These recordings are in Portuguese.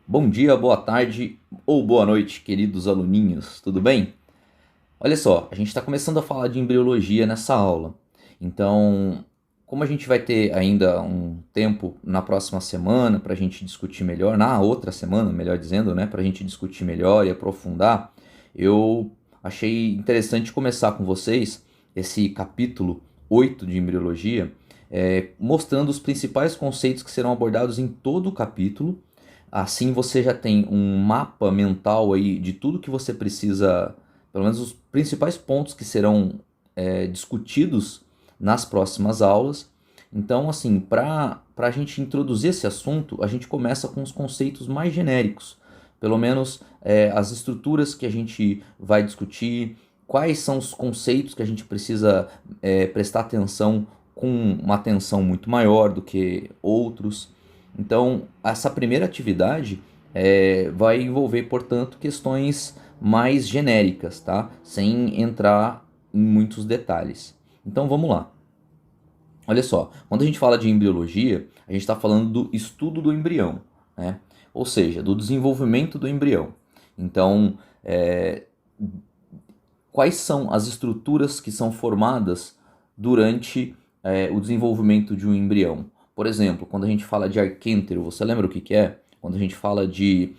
Bom dia, boa tarde ou boa noite, queridos aluninhos, tudo bem? Olha só, a gente está começando a falar de embriologia nessa aula. Então, como a gente vai ter ainda um tempo na próxima semana para a gente discutir melhor, na outra semana, melhor dizendo, né, para a gente discutir melhor e aprofundar, eu achei interessante começar com vocês esse capítulo 8 de embriologia, mostrando os principais conceitos que serão abordados em todo o capítulo. Assim você já tem um mapa mental aí de tudo que você precisa, pelo menos os principais pontos que serão discutidos nas próximas aulas. Então, assim, para a gente introduzir esse assunto, a gente começa com os conceitos mais genéricos, pelo menos as estruturas que a gente vai discutir, quais são os conceitos que a gente precisa prestar atenção com uma atenção muito maior do que outros. Então, essa primeira atividade vai envolver, portanto, questões mais genéricas, tá? Sem entrar em muitos detalhes. Então, vamos lá. Olha só, quando a gente fala de embriologia, a gente está falando do estudo do embrião, né? Ou seja, do desenvolvimento do embrião. Então, quais são as estruturas que são formadas durante o desenvolvimento de um embrião? Por exemplo, quando a gente fala de arquêntero, você lembra o que é? Quando a gente fala de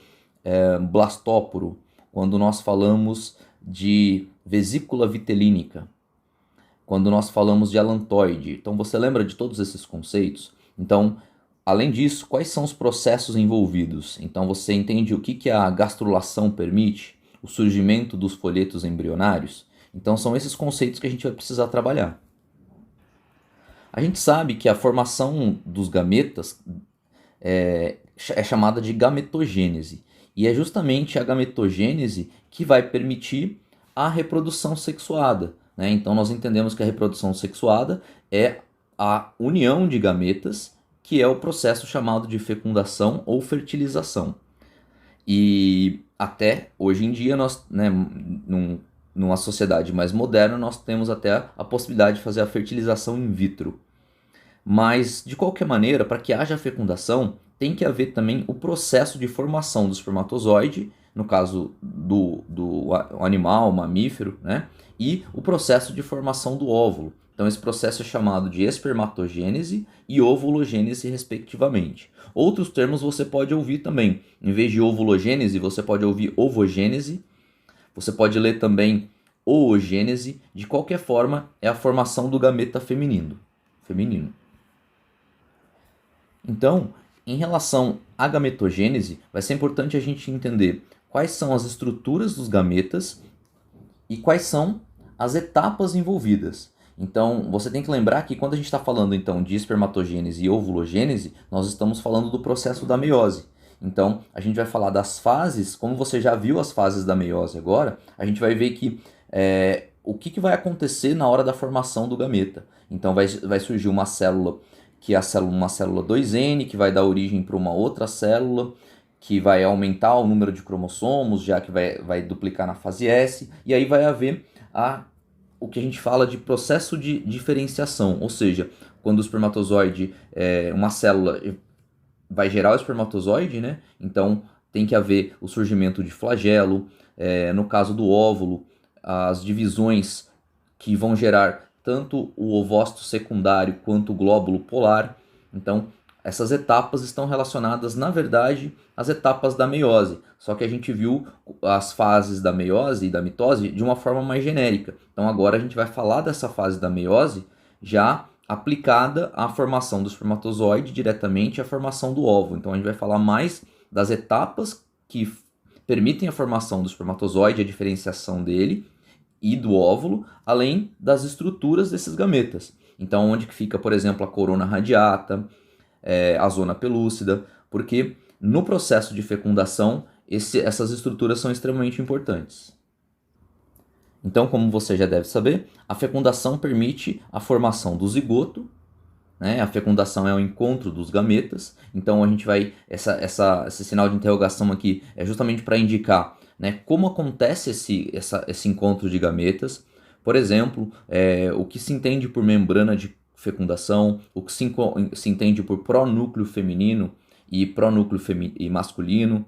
blastóporo, quando nós falamos de vesícula vitelínica, quando nós falamos de alantoide. Então você lembra de todos esses conceitos? Então, além disso, quais são os processos envolvidos? Então você entende o que a gastrulação permite? O surgimento dos folhetos embrionários? Então são esses conceitos que a gente vai precisar trabalhar. A gente sabe que a formação dos gametas é chamada de gametogênese. E é justamente a gametogênese que vai permitir a reprodução sexuada, né? Então nós entendemos que a reprodução sexuada é a união de gametas, que é o processo chamado de fecundação ou fertilização. E até hoje em dia, nós, né, numa sociedade mais moderna, nós temos até a possibilidade de fazer a fertilização in vitro. Mas, de qualquer maneira, para que haja fecundação, tem que haver também o processo de formação do espermatozoide, no caso do animal, mamífero, né? E o processo de formação do óvulo. Então, esse processo é chamado de espermatogênese e ovulogênese, respectivamente. Outros termos você pode ouvir também. Em vez de ovulogênese, você pode ouvir ovogênese. Você pode ler também oogênese. De qualquer forma, é a formação do gameta feminino. Então, em relação à gametogênese, vai ser importante a gente entender quais são as estruturas dos gametas e quais são as etapas envolvidas. Então, você tem que lembrar que quando a gente está falando então de espermatogênese e ovulogênese, nós estamos falando do processo da meiose. Então, a gente vai falar das fases, como você já viu as fases da meiose agora, a gente vai ver que o que vai acontecer na hora da formação do gameta. Então, vai surgir uma célula que é uma célula 2N, que vai dar origem para uma outra célula, que vai aumentar o número de cromossomos, já que vai duplicar na fase S, e aí vai haver o que a gente fala de processo de diferenciação, ou seja, quando o espermatozoide, uma célula vai gerar o espermatozoide, né? Então tem que haver o surgimento de flagelo, no caso do óvulo, as divisões que vão gerar tanto o ovócito secundário quanto o glóbulo polar. Então, essas etapas estão relacionadas, na verdade, às etapas da meiose. Só que a gente viu as fases da meiose e da mitose de uma forma mais genérica. Então, agora a gente vai falar dessa fase da meiose já aplicada à formação do espermatozoide, diretamente à formação do óvulo. Então, a gente vai falar mais das etapas que permitem a formação do espermatozoide, a diferenciação dele, e do óvulo, além das estruturas desses gametas. Então, onde que fica, por exemplo, a corona radiata, a zona pelúcida, porque no processo de fecundação essas estruturas são extremamente importantes. Então, como você já deve saber, a fecundação permite a formação do zigoto, né? A fecundação é o encontro dos gametas, então a gente vai, esse sinal de interrogação aqui é justamente para indicar, né, como acontece esse encontro de gametas. Por exemplo, o que se entende por membrana de fecundação, o que se entende por pronúcleo feminino e pronúcleo masculino,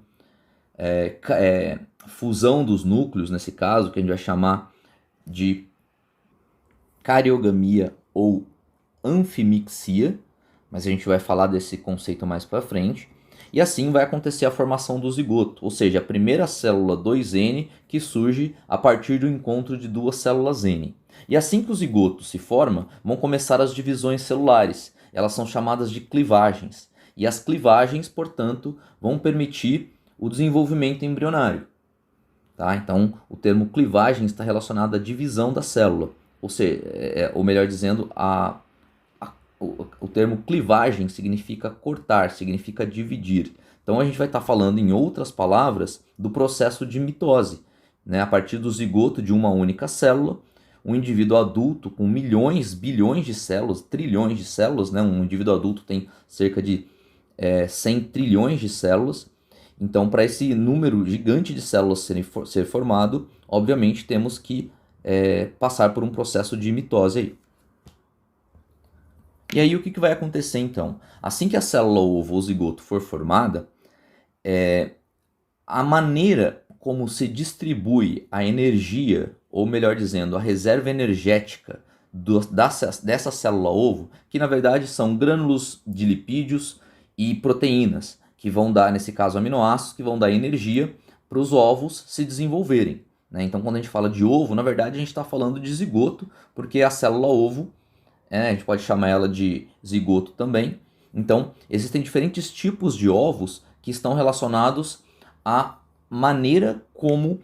fusão dos núcleos, nesse caso, que a gente vai chamar de cariogamia ou anfimixia, mas a gente vai falar desse conceito mais para frente. E assim vai acontecer a formação do zigoto, ou seja, a primeira célula 2N que surge a partir do encontro de duas células N. E assim que o zigoto se forma, vão começar as divisões celulares. Elas são chamadas de clivagens. E as clivagens, portanto, vão permitir o desenvolvimento embrionário. Tá? Então, o termo clivagem está relacionado à divisão da célula. Ou seja, ou melhor dizendo, o termo clivagem significa cortar, significa dividir. Então a gente vai estar falando, em outras palavras, do processo de mitose. Né? A partir do zigoto de uma única célula, um indivíduo adulto com milhões, bilhões de células, trilhões de células, né? Um indivíduo adulto tem cerca de 100 trilhões de células. Então, para esse número gigante de células ser formado, obviamente temos que passar por um processo de mitose aí. E aí o que vai acontecer então? Assim que a célula ovo ou zigoto for formada, a maneira como se distribui a energia, ou melhor dizendo, a reserva energética dessa célula ovo, que na verdade são grânulos de lipídios e proteínas, que vão dar, nesse caso, aminoácidos, que vão dar energia para os ovos se desenvolverem. Né? Então, quando a gente fala de ovo, na verdade a gente está falando de zigoto, porque a célula ovo, a gente pode chamar ela de zigoto também. Então, existem diferentes tipos de ovos que estão relacionados à maneira como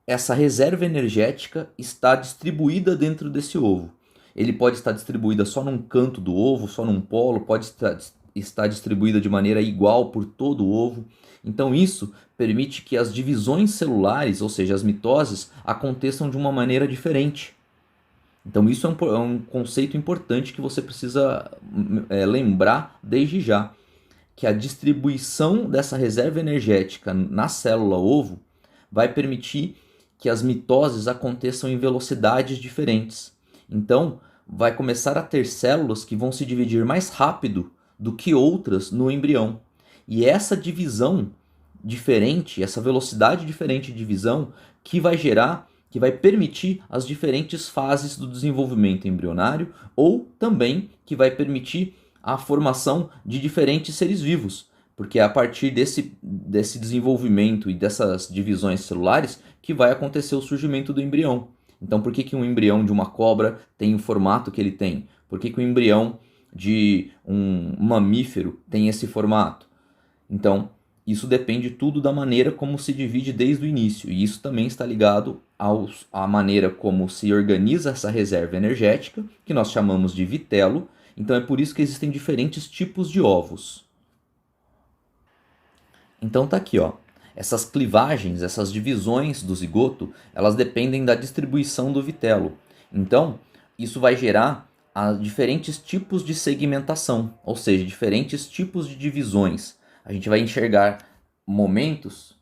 essa reserva energética está distribuída dentro desse ovo. Ele pode estar distribuída só num canto do ovo, só num polo, pode estar distribuída de maneira igual por todo o ovo. Então isso permite que as divisões celulares, ou seja, as mitoses, aconteçam de uma maneira diferente. Então isso é um conceito importante que você precisa lembrar desde já, que a distribuição dessa reserva energética na célula ovo vai permitir que as mitoses aconteçam em velocidades diferentes. Então vai começar a ter células que vão se dividir mais rápido do que outras no embrião. E essa divisão diferente, essa velocidade diferente de divisão, que vai permitir as diferentes fases do desenvolvimento embrionário, ou também que vai permitir a formação de diferentes seres vivos, porque é a partir desse desenvolvimento e dessas divisões celulares que vai acontecer o surgimento do embrião. Então, por que um embrião de uma cobra tem o formato que ele tem? Por que o embrião de um mamífero tem esse formato? Então, isso depende tudo da maneira como se divide desde o início, e isso também está ligado à maneira como se organiza essa reserva energética, que nós chamamos de vitelo. Então é por isso que existem diferentes tipos de ovos. Então tá aqui, ó. Essas clivagens, essas divisões do zigoto, elas dependem da distribuição do vitelo. Então, isso vai gerar diferentes tipos de segmentação, ou seja, diferentes tipos de divisões. A gente vai enxergar momentos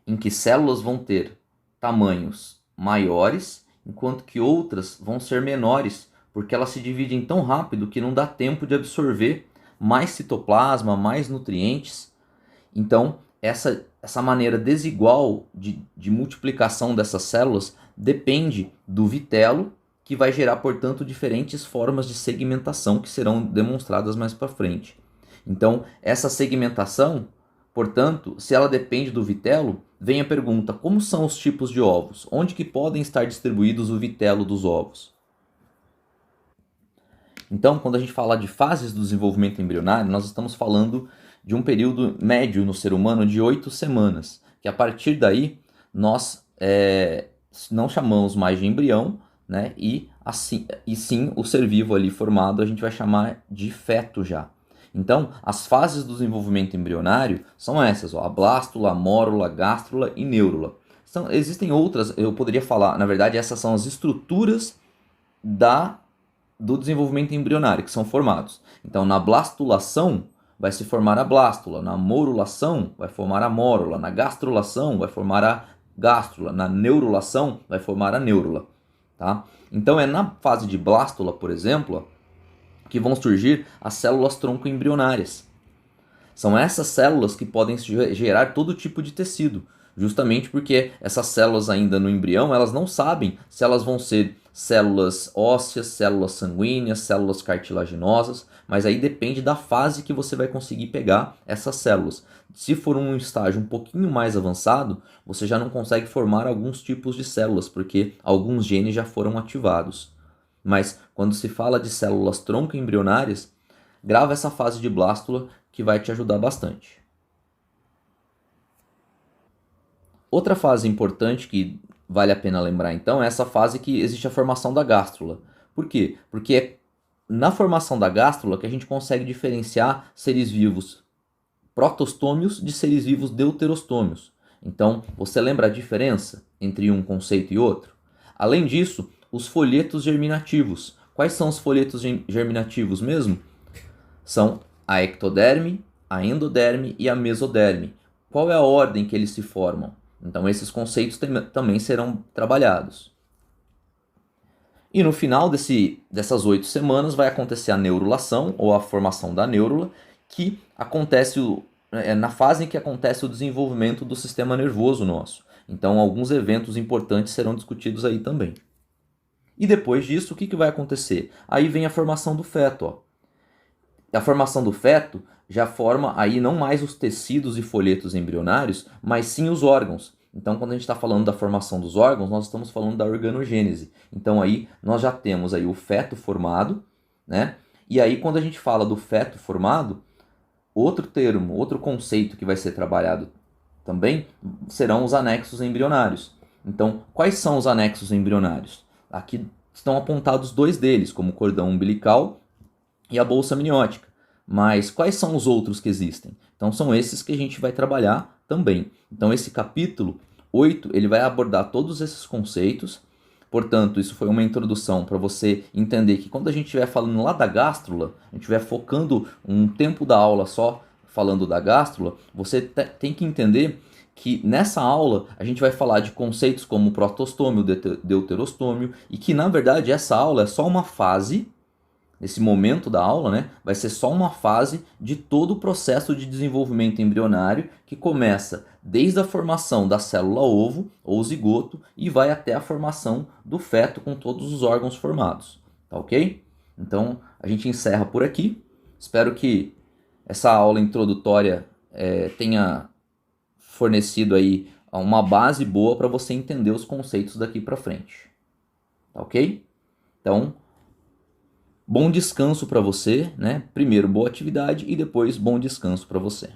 em que células vão ter tamanhos maiores, enquanto que outras vão ser menores, porque elas se dividem tão rápido que não dá tempo de absorver mais citoplasma, mais nutrientes. Então, essa maneira desigual de multiplicação dessas células depende do vitelo, que vai gerar, portanto, diferentes formas de segmentação que serão demonstradas mais para frente. Então, essa segmentação, portanto, se ela depende do vitelo, vem a pergunta: como são os tipos de ovos? Onde que podem estar distribuídos o vitelo dos ovos? Então, quando a gente fala de fases do desenvolvimento embrionário, nós estamos falando de um período médio no ser humano de 8 semanas, que a partir daí nós não chamamos mais de embrião, né? E sim o ser vivo ali formado a gente vai chamar de feto já. Então, as fases do desenvolvimento embrionário são essas, ó, a blástula, a mórula, a gástrula e neurula. Existem outras, eu poderia falar, na verdade essas são as estruturas do desenvolvimento embrionário que são formados. Então, na blastulação vai se formar a blástula, na morulação vai formar a mórula, na gastrulação vai formar a gástrula, na neurulação vai formar a neurula. Tá? Então é na fase de blástula, por exemplo, que vão surgir as células tronco embrionárias. São essas células que podem gerar todo tipo de tecido, justamente porque essas células ainda no embrião, elas não sabem se elas vão ser células ósseas, células sanguíneas, células cartilaginosas, mas aí depende da fase que você vai conseguir pegar essas células. Se for um estágio um pouquinho mais avançado, você já não consegue formar alguns tipos de células, porque alguns genes já foram ativados. Mas quando se fala de células tronco embrionárias, grava essa fase de blástula que vai te ajudar bastante. Outra fase importante que vale a pena lembrar então é essa fase que existe a formação da gástrula. Por quê? Porque é na formação da gástrula que a gente consegue diferenciar seres vivos protostômios de seres vivos deuterostômios. Então, você lembra a diferença entre um conceito e outro? Além disso, os folhetos germinativos. Quais são os folhetos germinativos mesmo? São a ectoderme, a endoderme e a mesoderme. Qual é a ordem que eles se formam? Então, esses conceitos também serão trabalhados. E no final dessas 8 semanas vai acontecer a neurulação, ou a formação da neurula, que acontece na fase em que acontece o desenvolvimento do sistema nervoso nosso. Então, alguns eventos importantes serão discutidos aí também. E depois disso, o que vai acontecer? Aí vem a formação do feto. Ó. A formação do feto já forma aí não mais os tecidos e folhetos embrionários, mas sim os órgãos. Então, quando a gente está falando da formação dos órgãos, nós estamos falando da organogênese. Então, aí nós já temos aí o feto formado, né? E aí, quando a gente fala do feto formado, outro termo, outro conceito que vai ser trabalhado também serão os anexos embrionários. Então, quais são os anexos embrionários? Aqui estão apontados 2 deles, como o cordão umbilical e a bolsa amniótica. Mas quais são os outros que existem? Então são esses que a gente vai trabalhar também. Então esse capítulo 8, ele vai abordar todos esses conceitos. Portanto, isso foi uma introdução para você entender que quando a gente estiver falando lá da gástrula, a gente estiver focando um tempo da aula só falando da gástrula, você tem que entender que nessa aula a gente vai falar de conceitos como protostômio, deuterostômio, e que na verdade essa aula é só uma fase. Esse momento da aula, né, vai ser só uma fase de todo o processo de desenvolvimento embrionário que começa desde a formação da célula ovo ou zigoto e vai até a formação do feto com todos os órgãos formados, tá ok? Então a gente encerra por aqui. Espero que essa aula introdutória tenha fornecido aí uma base boa para você entender os conceitos daqui para frente, tá ok? Então bom descanso para você, né? Primeiro boa atividade e depois bom descanso para você.